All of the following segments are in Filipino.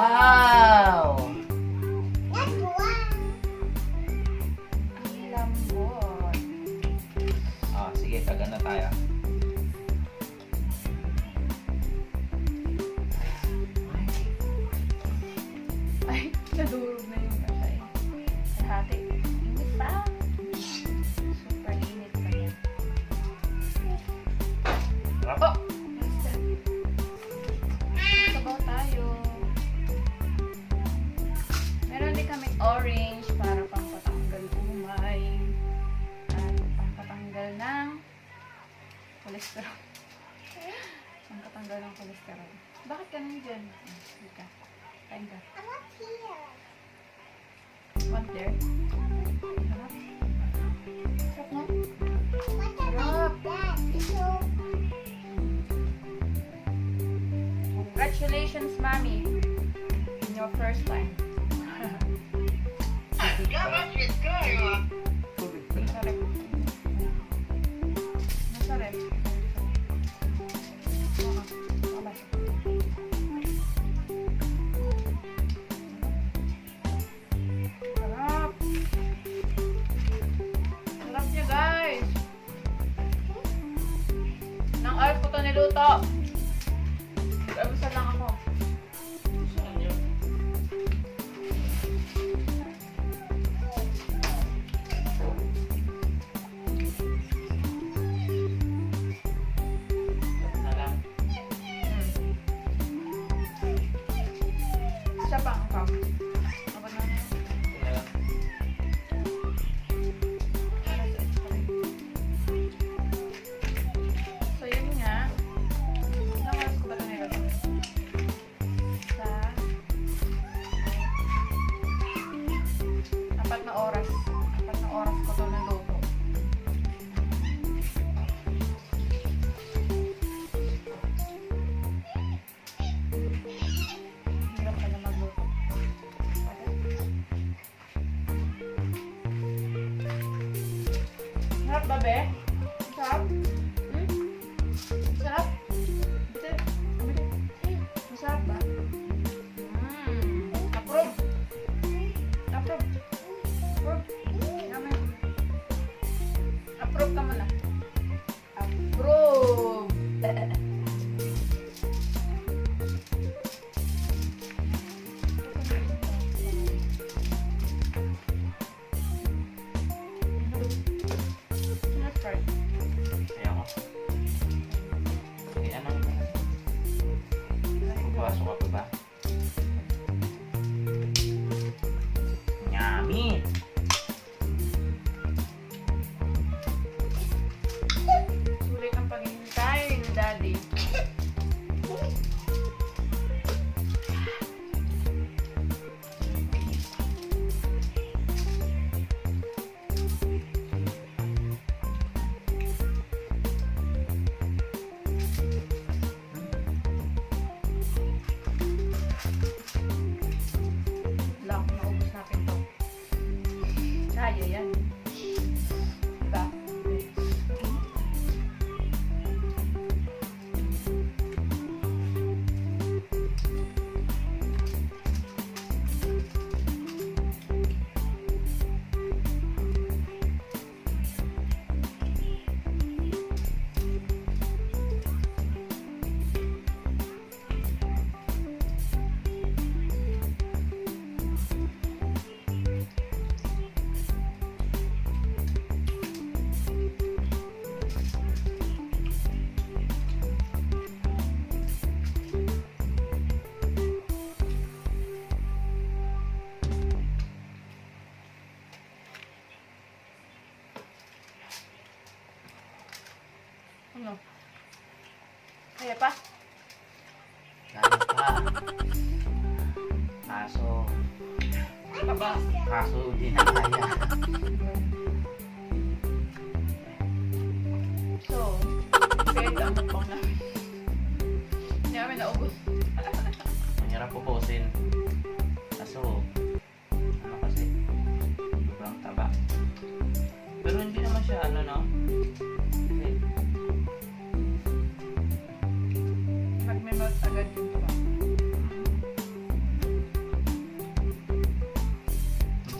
Wow! Ang lambot. Sige, kagana tayo. Ay, nadurog na yung atay. Hati. Init pa. Super init pa yan. Sarap. Sabaw tayo. Meron din kami orange para pampatanggal umay. At pampatanggal ng cholesterol. Pampatanggal ng cholesterol. Bakit ka nandyan? Hindi ka. Kain ka. Want there? Sarap. Sarap, no? Sarap. Congratulations, Mommy. In your first time. Tubig pala. Sarap. Masarap. Sarap. Sarap niya, guys. Nang alf ko to niluto. Nag-almusal lang ako. Saan yun? Na lang. Siya pa ang cup. Abot na yan. Na lang. So, yun nga. Ilang oras ko ba ito niluto? Sa 4 na oras. 4 na oras ko ito niluto. Hirap pala magluto. Sarap ba, be? Sarap? Hmm? Sarap? Masarap ba? Approve! Approve! Approve! Yummy. Approve ka muna. Approve! Let's try. Ayoko. Sige, ano? Pumasok ka pa ba? Yummy! Sulit ang paghihintay ni Daddy. Lang, naubos natin to. Kaya yan. Diba? Ano? Kaya pa? Kaya pa. Kaso di na kaya. So, failed ang mukbang namin. Hindi namin naubos. Mahirap pupusin. Kaso, ano kasi, sobrang taba. Pero hindi naman siya ano, no? Kasi, Mag-melt agad yung tuwa.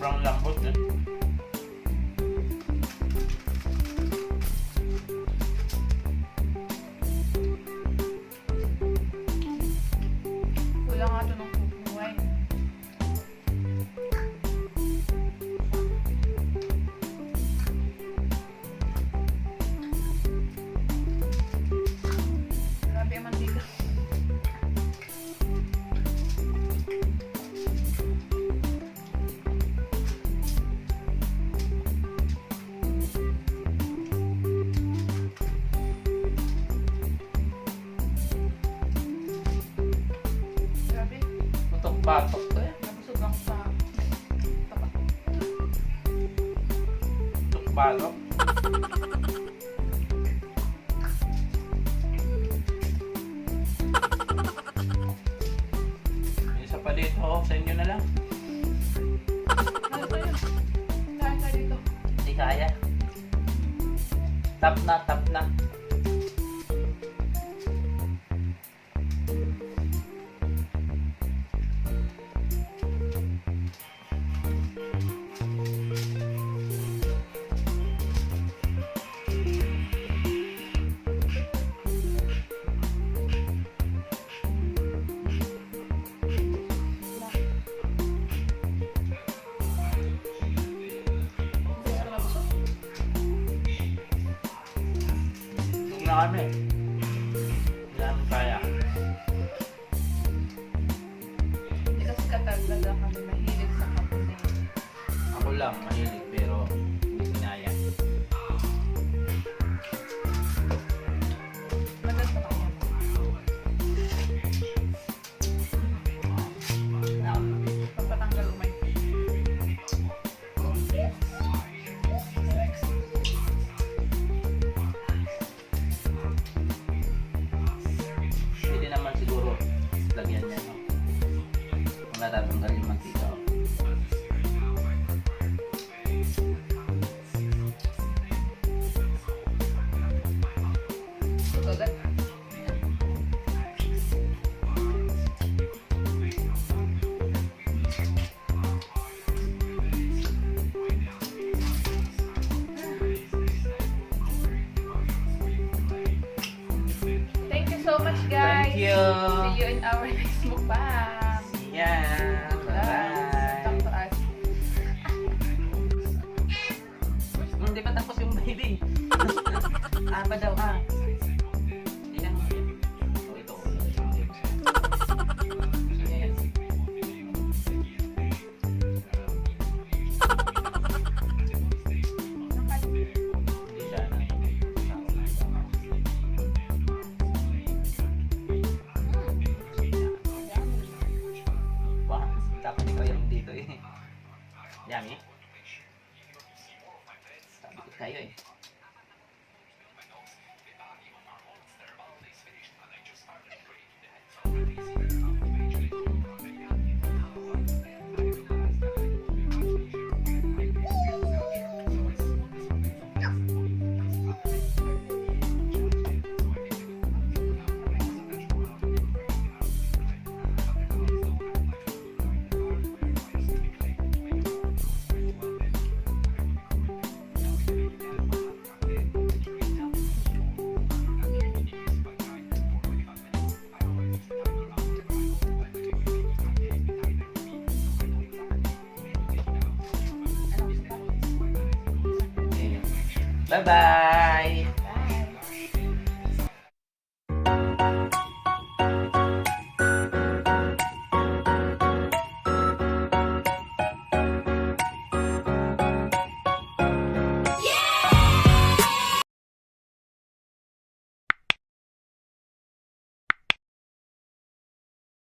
Sobrang lambot eh. Wala nga ito ng cooking wine. Grabe ang mantika. Grabe. Batok to eh. Nabusog ako sa taba. Batok. Isa pa dito, sa inyo na lang. Ano ba yun? Kaya ka dito. Hindi kaya. Tap na, tap na. Hindi ka nabusog. Huwag na kami. Hindi namin kaya. Hindi kasi katagalan kami mahilig sa kape. Ako lang, mahilig, pero hindi kinaya. Maganda kaya. Papatanggal umay. Pwede naman siguro lagyan niya, no? Kung natatanggal yung mantika. Oh. Agad. Thank you so much, guys. Thank you. See you in our next mukbang. Yeah. Bye-bye. Talk to us. Hindi pa tapos yung baby. Apa daw ha? Hindi lang. So ito. Ayan. Hindi siya na. Wah, dapat ikaw yung dito eh. Yummy. Sabi ko sa'yo eh. Bye-bye!